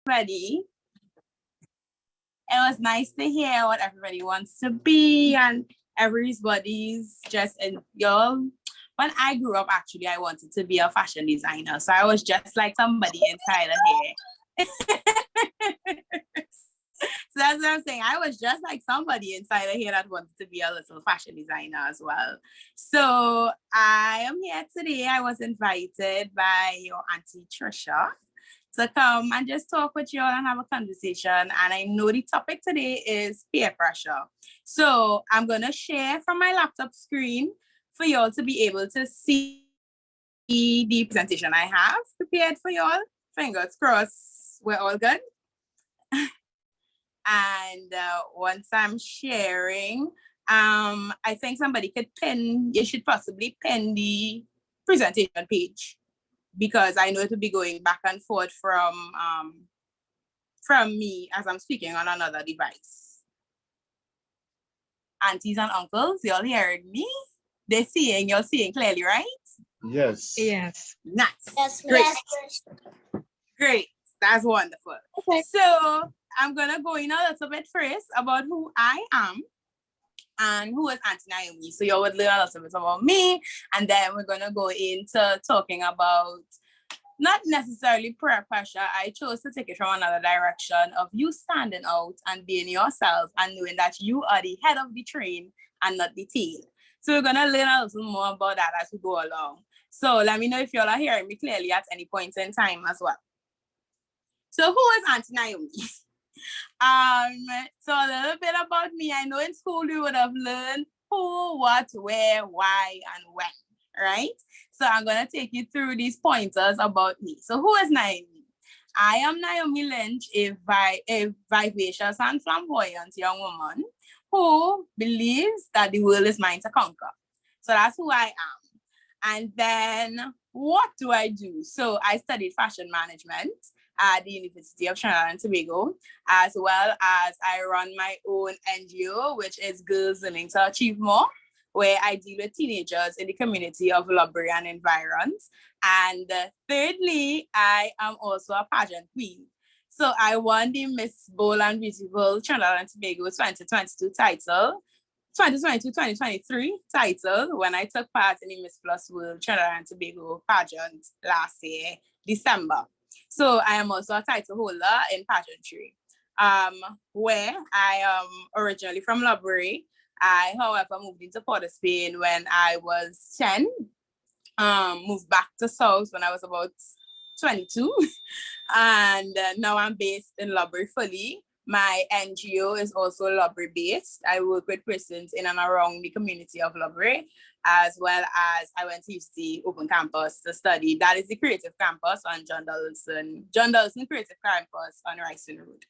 everybody. It was nice to hear what everybody wants to be and everybody's just in y'all. When I grew up, actually, I wanted to be a fashion designer. So I was just like somebody inside of here. So that's what I'm saying. I was just like somebody inside of here that wanted to be a little fashion designer as well. So I am here today. I was invited by your Auntie Trisha to come and just talk with you all and have a conversation. And I know the topic today is peer pressure. So I'm going to share from my laptop screen for you all to be able to see the presentation I have prepared for you all. Fingers crossed, we're all good. And once I'm sharing, I think somebody could pin, you should possibly pin the presentation page, because I know it will be going back and forth from me as I'm speaking on another device. Aunties and uncles, y'all hearing me? They're seeing, you're seeing clearly, right? Yes. Yes. Nice. Yes. Great. Yes. Great. That's wonderful. Okay. So I'm going to go in a little bit first about who I am and who is Aunty Naomi. So you would learn a little bit about me, and then we're going to go into talking about not necessarily peer pressure. I chose to take it from another direction of you standing out and being yourself and knowing that you are the head of the train and not the tail. So we're going to learn a little more about that as we go along. So let me know if y'all are hearing me clearly at any point in time as well. So who is Aunty Naomi? So a little bit about me. I know in school you would have learned who, what, where, why, and when, right? So I'm going to take you through these pointers about me. So who is Naomi? I am Naomi Lynch, a vivacious and flamboyant young woman who believes that the world is mine to conquer. So that's who I am. And then what do I do? So I studied fashion management at the University of Trinidad and Tobago, as well as I run my own NGO, which is Girls Learning to Achieve More, where I deal with teenagers in the community of Lubbock and environs. And thirdly, I am also a pageant queen. So I won the Miss Bold and Beautiful Trinidad and Tobago 2022 title, 2022-2023 title, when I took part in the Miss Plus World Trinidad and Tobago pageant last year, December. So I am also a title holder in pageantry, where I am originally from Lubbock. I, however, moved into Port of Spain when I was 10, moved back to South when I was about 22, and now I'm based in Lubbock fully. My NGO is also Lubbock based. I work with persons in and around the community of Lubbock, as well as I went to UC Open Campus to study. That is the Creative Campus on John Dalton Creative Campus on Ricin Road.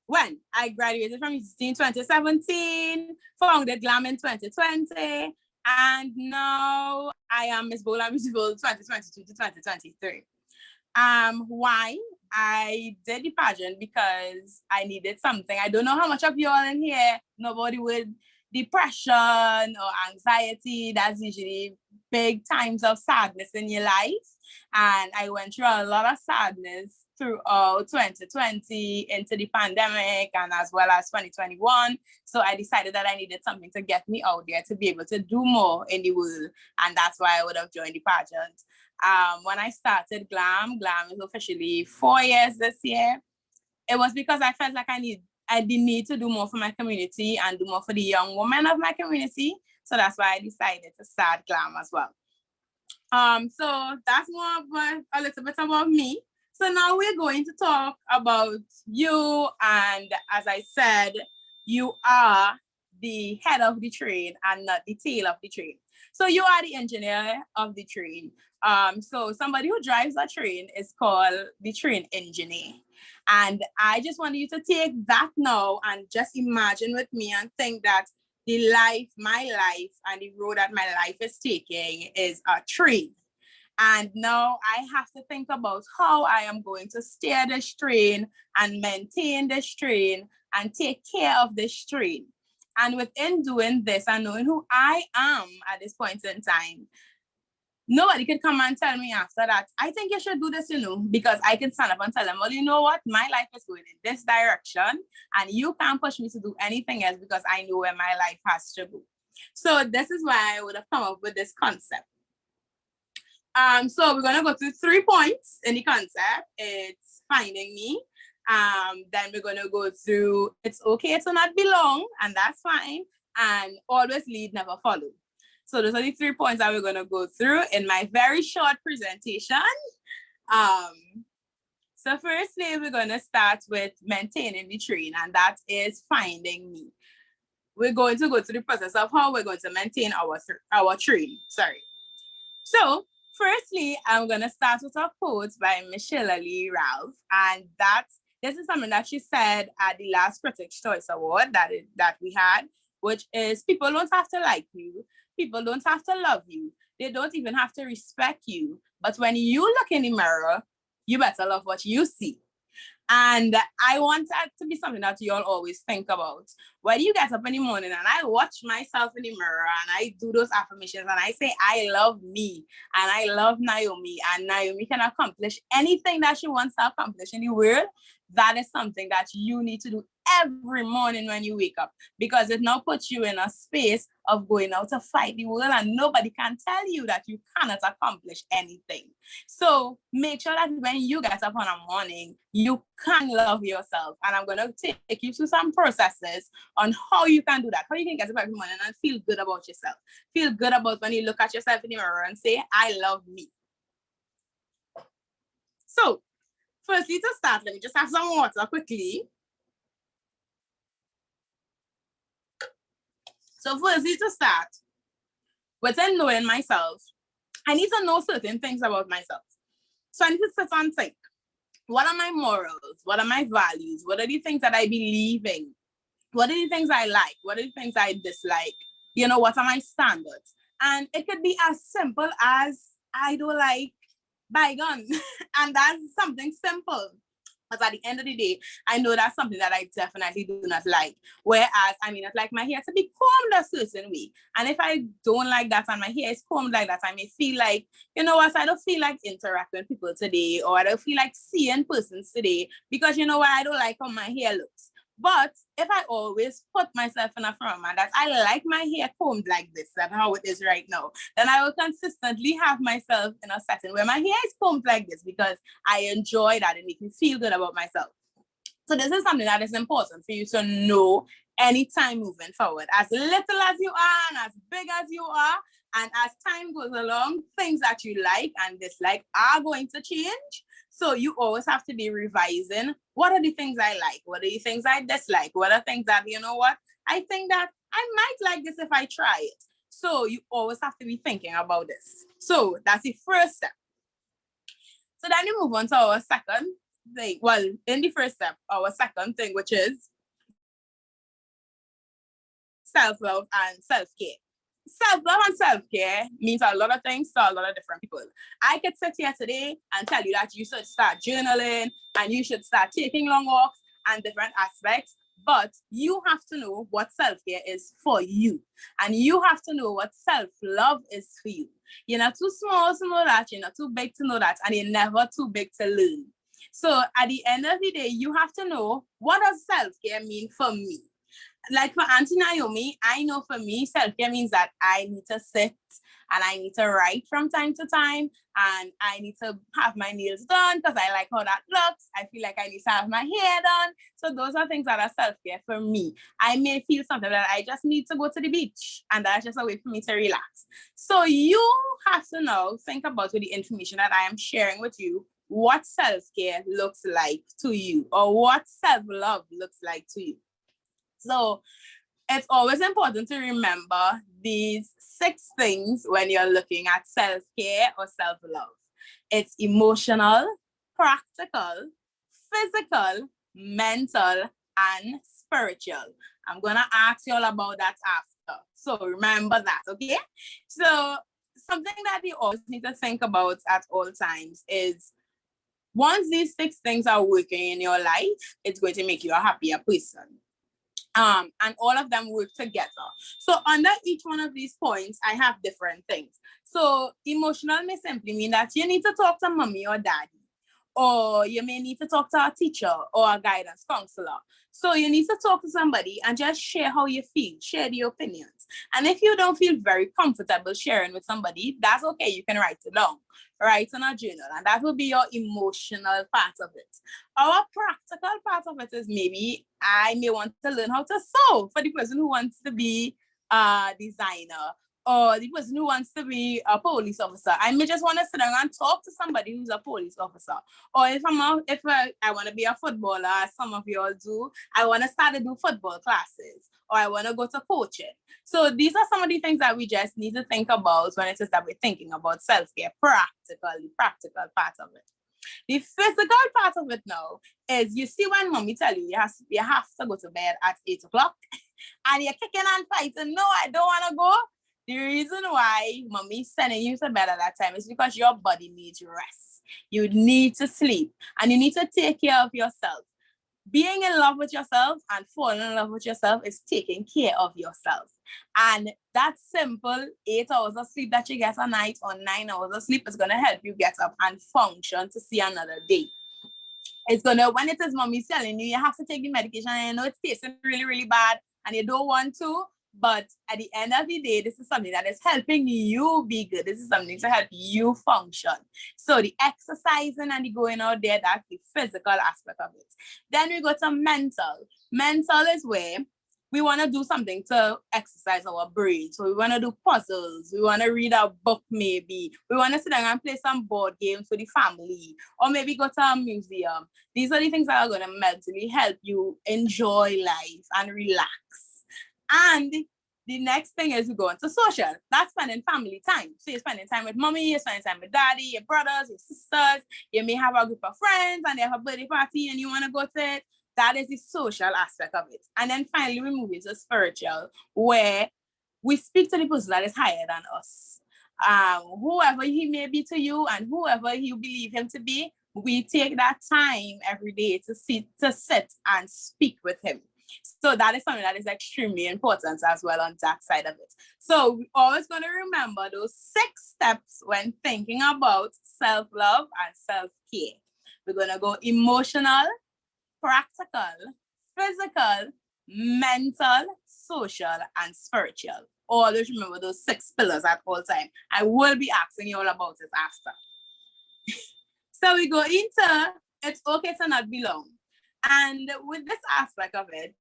When I graduated from UC in 2017, founded GLAM in 2020, and now I am Miss Bold and Beautiful 2022 to 2023. Why? I did the pageant because I needed something. I don't know how much of you all in here, nobody with depression or anxiety. That's usually big times of sadness in your life. And I went through a lot of sadness throughout 2020 into the pandemic and as well as 2021. So I decided that I needed something to get me out there to be able to do more in the world. And that's why I would have joined the pageant. When I started GLAM is officially 4 years this year. It was because I felt like I did need to do more for my community and do more for the young women of my community. So that's why I decided to start GLAM as well. So that's more about a little bit about me. So now we're going to talk about you. And as I said, you are the head of the train and not the tail of the train. So you are the engineer of the train. So somebody who drives a train is called the train engineer. And I just want you to take that now and just imagine with me and think that my life and the road that my life is taking is a train. And now I have to think about how I am going to steer this train and maintain this train and take care of this train. And within doing this and knowing who I am at this point in time, nobody can come and tell me after that, I think you should do this, because I can stand up and tell them, well, you know what? My life is going in this direction and you can't push me to do anything else because I know where my life has to go. So this is why I would have come up with this concept. So we're going to go through 3 points in the concept. It's finding me. Then we're going to go through, it's okay to not belong, and that's fine. And always lead, never follow. So those are the 3 points that we're going to go through in my very short presentation. So firstly, we're going to start with maintaining the train, and that is finding me. We're going to go through the process of how we're going to maintain our train. So firstly, I'm going to start with a quote by Michelle Lee Ralph, and this is something that she said at the last Critics' Choice Award that we had, which is, people don't have to like you. People don't have to love you. They don't even have to respect you. But when you look in the mirror, you better love what you see. And I want that to be something that you all always think about. When you get up in the morning and I watch myself in the mirror and I do those affirmations and I say, I love me and I love Naomi, and Naomi can accomplish anything that she wants to accomplish in the world, that is something that you need to do every morning when you wake up, because it now puts you in a space of going out to fight the world and nobody can tell you that you cannot accomplish anything. So make sure that when you get up on a morning, you can love yourself. And I'm going to take you through some processes on how you can do that, how you can get up every morning and feel good about yourself. Feel good about when you look at yourself in the mirror and say, I love me. So firstly, to start, let me just have some water quickly. So firstly, to start, within knowing myself, I need to know certain things about myself. So I need to sit and think, what are my morals? What are my values? What are the things that I believe in? What are the things I like? What are the things I dislike? What are my standards? And it could be as simple as, I don't like bygone. And that's something simple. But at the end of the day, I know that's something that I definitely do not like. Whereas I may not like my hair to be combed a certain way. And if I don't like that and my hair is combed like that, I may feel like, I don't feel like interacting with people today, or I don't feel like seeing persons today, because I don't like how my hair looks. But if I always put myself in a frame that I like my hair combed like this, and how it is right now, then I will consistently have myself in a setting where my hair is combed like this, because I enjoy that. It makes me feel good about myself. So this is something that is important for you to know anytime moving forward. As little as you are and as big as you are, and as time goes along, things that you like and dislike are going to change. So you always have to be revising. What are the things I like? What are the things I dislike? What are things that, I think that I might like this if I try it. So you always have to be thinking about this. So that's the first step. So then you move on to our second thing. Well, in the first step, our second thing, which is self-love and self-care. Self-love and self-care means a lot of things to a lot of different people. I could sit here today and tell you that you should start journaling and you should start taking long walks and different aspects, but you have to know what self-care is for you. And you have to know what self-love is for you. You're not too small to know that, you're not too big to know that, and you're never too big to learn. So at the end of the day, you have to know, what does self-care mean for me? Like for Aunty Naomi, I know for me, self-care means that I need to sit and I need to write from time to time, and I need to have my nails done because I like how that looks. I feel like I need to have my hair done. So those are things that are self-care for me. I may feel something that I just need to go to the beach, and that's just a way for me to relax. So you have to now think about, with the information that I am sharing with you, what self-care looks like to you, or what self-love looks like to you. So it's always important to remember these 6 things when you're looking at self-care or self-love. It's emotional, practical, physical, mental, and spiritual. I'm going to ask you all about that after. So remember that, okay? So something that you always need to think about at all times is, once these 6 things are working in your life, it's going to make you a happier person. And all of them work together. So under each one of these points, I have different things. So emotional may simply mean that you need to talk to mommy or daddy, or you may need to talk to a teacher or a guidance counselor. So you need to talk to somebody and just share how you feel, share the opinions. And if you don't feel very comfortable sharing with somebody, that's okay. You can write it down, write in a journal, and that will be your emotional part of it. Our practical part of it is maybe I may want to learn how to sew for the person who wants to be a designer, or the person who wants to be a police officer. I may just want to sit down and talk to somebody who's a police officer. Or if I want to be a footballer, as some of you all do, I want to start to do football classes, or I want to go to coaching. So these are some of the things that we just need to think about when it is that we're thinking about self-care, practical part of it. The physical part of it now is, you see, when mommy tell you you have to go to bed at 8 o'clock and you're kicking and fighting, no, I don't want to go. The reason why mommy's sending you to bed at that time is because your body needs rest. You need to sleep and you need to take care of yourself. Being in love with yourself and falling in love with yourself is taking care of yourself. And that simple 8 hours of sleep that you get a night, or 9 hours of sleep, is going to help you get up and function to see another day. It's going to, when it is mommy telling you, you have to take the medication, and you know it's tasting really, really bad and you don't want to, but at the end of the day, this is something that is helping you be good. This is something to help you function. So the exercising and the going out there, that's the physical aspect of it. Then we go to mental. Mental is where we want to do something to exercise our brain. So we want to do puzzles. We want to read a book maybe. We want to sit down and play some board games with the family, or maybe go to a museum. These are the things that are going to mentally help you enjoy life and relax. And the next thing is we go into social. That's spending family time. So you're spending time with mommy, you're spending time with daddy, your brothers, your sisters. You may have a group of friends and they have a birthday party and you want to go to it. That is the social aspect of it. And then finally we move into spiritual, where we speak to the person that is higher than us. Whoever he may be to you and whoever you believe him to be, we take that time every day to sit and speak with him. So that is something that is extremely important as well on that side of it. So we're always going to remember those 6 steps when thinking about self-love and self-care. We're going to go emotional, practical, physical, mental, social, and spiritual. Always remember those 6 pillars at all time. I will be asking you all about it after. So we go into it's okay to not belong. And with this aspect of it,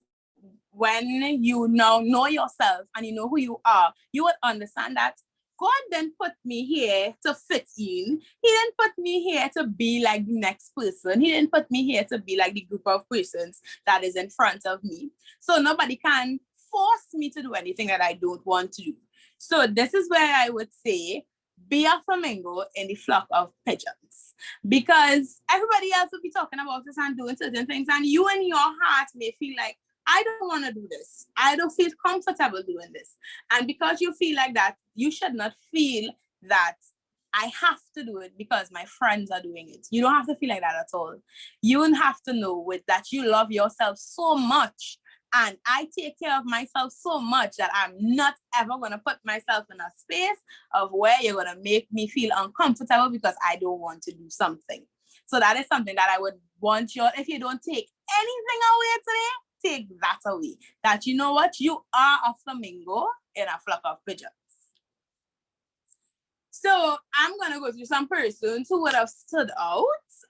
when you now know yourself and you know who you are, you will understand that God didn't put me here to fit in. He didn't put me here to be like the next person. He didn't put me here to be like the group of persons that is in front of me. So nobody can force me to do anything that I don't want to do. So this is where I would say, be a flamingo in the flock of pigeons, because everybody else will be talking about this and doing certain things, and you in your heart may feel like, I don't want to do this. I don't feel comfortable doing this. And because you feel like that, you should not feel that I have to do it because my friends are doing it. You don't have to feel like that at all. You have to know with that you love yourself so much, and I take care of myself so much that I'm not ever going to put myself in a space of where you're going to make me feel uncomfortable because I don't want to do something. So that is something that I would want you, if you don't take anything away today, take that away. That you know what? You are a flamingo in a flock of pigeons. So I'm going to go through some persons who would have stood out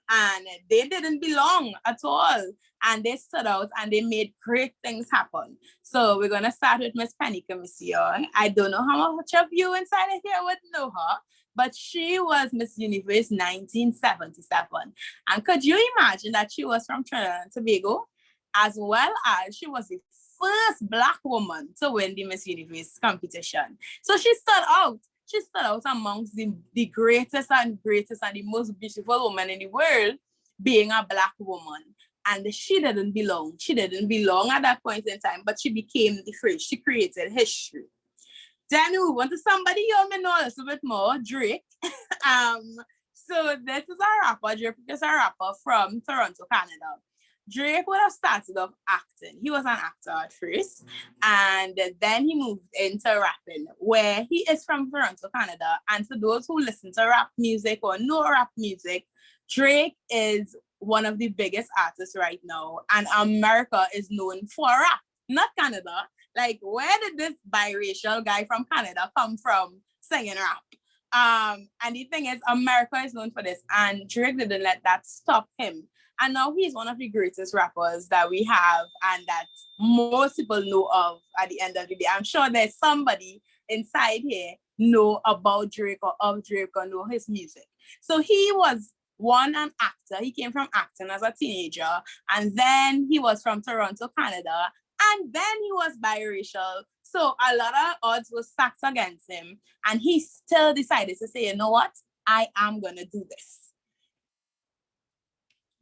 and they didn't belong at all. And they stood out and they made great things happen. So we're going to start with Miss Penny Commission. I don't know how much of you inside of here would know her, but she was Miss Universe 1977. And could you imagine that she was from Trinidad and Tobago, as well as she was the first Black woman to win the Miss Universe competition. So she stood out. She stood out amongst the greatest and the most beautiful woman in the world, being a Black woman. And she didn't belong. She didn't belong at that point in time, but she became the first. She created history. Then we went to somebody you may know a little bit more, Drake. So this is a rapper. Drake is a rapper from Toronto, Canada. Drake would have started off acting. He was an actor at first, and then he moved into rapping, where he is from Toronto, Canada. And for those who listen to rap music or know rap music, Drake is one of the biggest artists right now, and America is known for rap, not Canada. Like, where did this biracial guy from Canada come from singing rap? And the thing is, America is known for this, and Drake didn't let that stop him. And now he's one of the greatest rappers that we have and that most people know of at the end of the day. I'm sure there's somebody inside here know about Drake or of Drake or know his music. So he was an actor. He came from acting as a teenager, and then he was from Toronto, Canada, and then he was biracial. So a lot of odds were stacked against him, and he still decided to say, you know what? I am going to do this.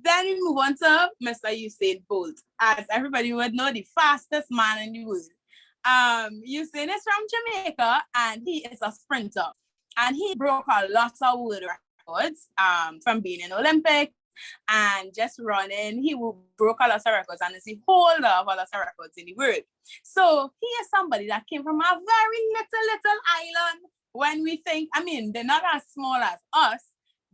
Then we move on to Mr. Usain Bolt. As everybody would know, the fastest man in the world. Usain is from Jamaica, and he is a sprinter. And he broke a lot of world records from being in Olympics and just running. He broke a lot of records and is the holder of a lot of records in the world. So he is somebody that came from a very little island. When we think, I mean, they're not as small as us,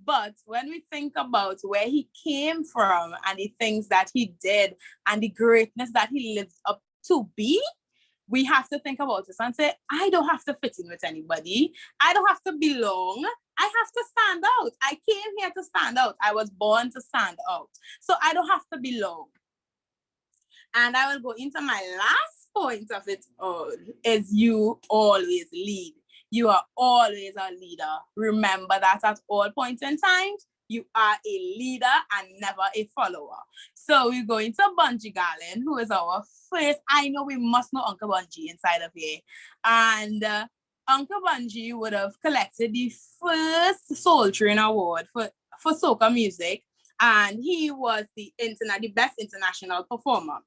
but when we think about where he came from and the things that he did and the greatness that he lived up to be, we have to think about this and say, I don't have to fit in with anybody. I don't have to belong. I have to stand out. I came here to stand out. I was born to stand out. So I don't have to belong. And I will go into my last point of it all, is you always lead. You are always a leader. Remember that at all points in time, you are a leader and never a follower. So we go into Bunji Garlin, who is our first. I know we must know Uncle Bunji inside of here. And Uncle Bunji would have collected the first Soul Train Award for soca music. And he was the best international performer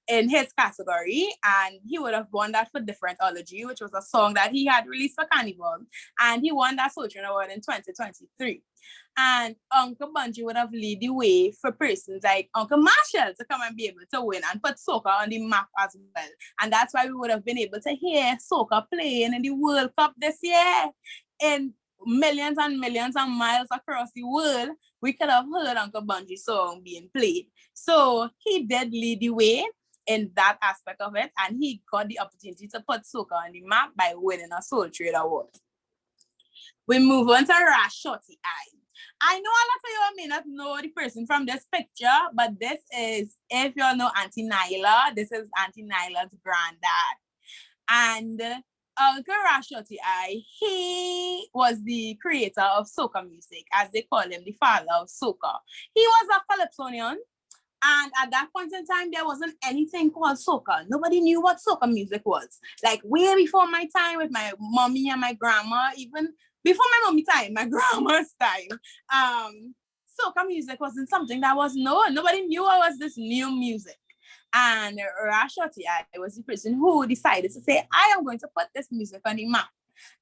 in his category, and he would have won that for Different Ology, which was a song that he had released for Carnival, and he won that Soul Train Award in 2023. And Uncle Bunji would have led the way for persons like Uncle Marshall to come and be able to win and put soca on the map as well. And that's why we would have been able to hear soca playing in the World Cup this year. In millions and millions of miles across the world, we could have heard Uncle Bunji's song being played. So he did lead the way in that aspect of it, and he got the opportunity to put soca on the map by winning a Soul Train Award. We move on to Rash Shorty Eye. I know a lot of you may not know the person from this picture, but this is, if you all know Aunty Nyla, this is Aunty Nyla's granddad. And Uncle Rash Shorty Eye, he was the creator of soca music, as they call him, the father of soca. He was a calypsonian. And at that point in time, there wasn't anything called soca. Nobody knew what soca music was. Like way before my time with my mommy and my grandma, even before my mommy time, my grandma's time, soca music wasn't something that was known. Nobody knew what was this new music. And Rash Shorty Eye was the person who decided to say, I am going to put this music on the map.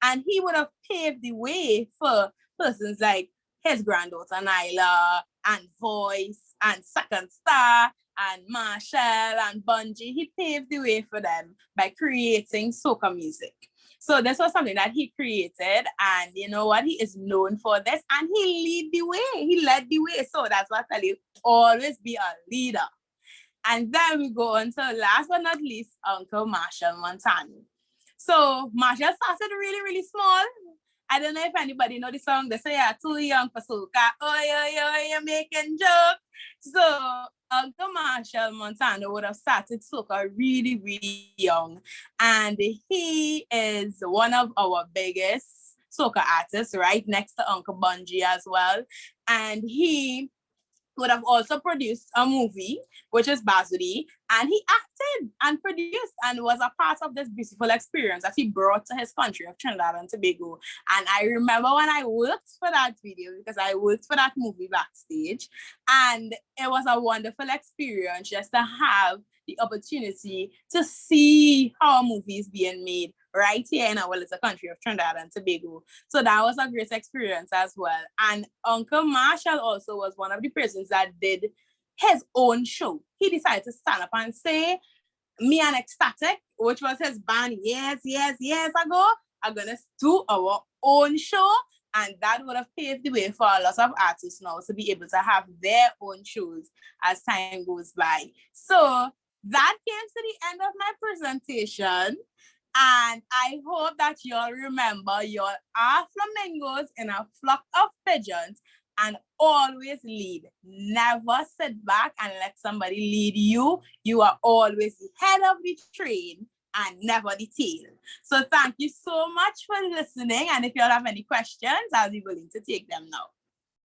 And he would have paved the way for persons like his granddaughter Nyla and Voice and Second Star and Marshall and Bunji. He paved the way for them by creating soca music. So this was something that he created, and you know what? He is known for this, and he led the way. He led the way. So that's what I tell you, always be a leader. And then we go on to last but not least, Uncle Marshall Montano. So Marshall started really, really small. I don't know if anybody know the song. They say you're too young for soca. Oh, you're making jokes. So Uncle Marshall Montano would have started soca really, really young. And he is one of our biggest soca artists, right next to Uncle Bunji as well. And he would have also produced a movie, which is Bazudi, and he acted and produced and was a part of this beautiful experience that he brought to his country of Trinidad and Tobago. And I remember when I worked for that video, because I worked for that movie backstage, and it was a wonderful experience just to have the opportunity to see how a movie is being made right here in our little country of Trinidad and Tobago. So that was a great experience as well. And Uncle Marshall also was one of the persons that did his own show. He decided to stand up and say, me and Ecstatic, which was his band years ago, are going to do our own show. And that would have paved the way for a lot of artists now to be able to have their own shows as time goes by. So that came to the end of my presentation. And I hope that you'll remember you are flamingos in a flock of pigeons and always lead. Never sit back and let somebody lead you. You are always the head of the train and never the tail. So thank you so much for listening. And if you all have any questions, I'll be willing to take them now.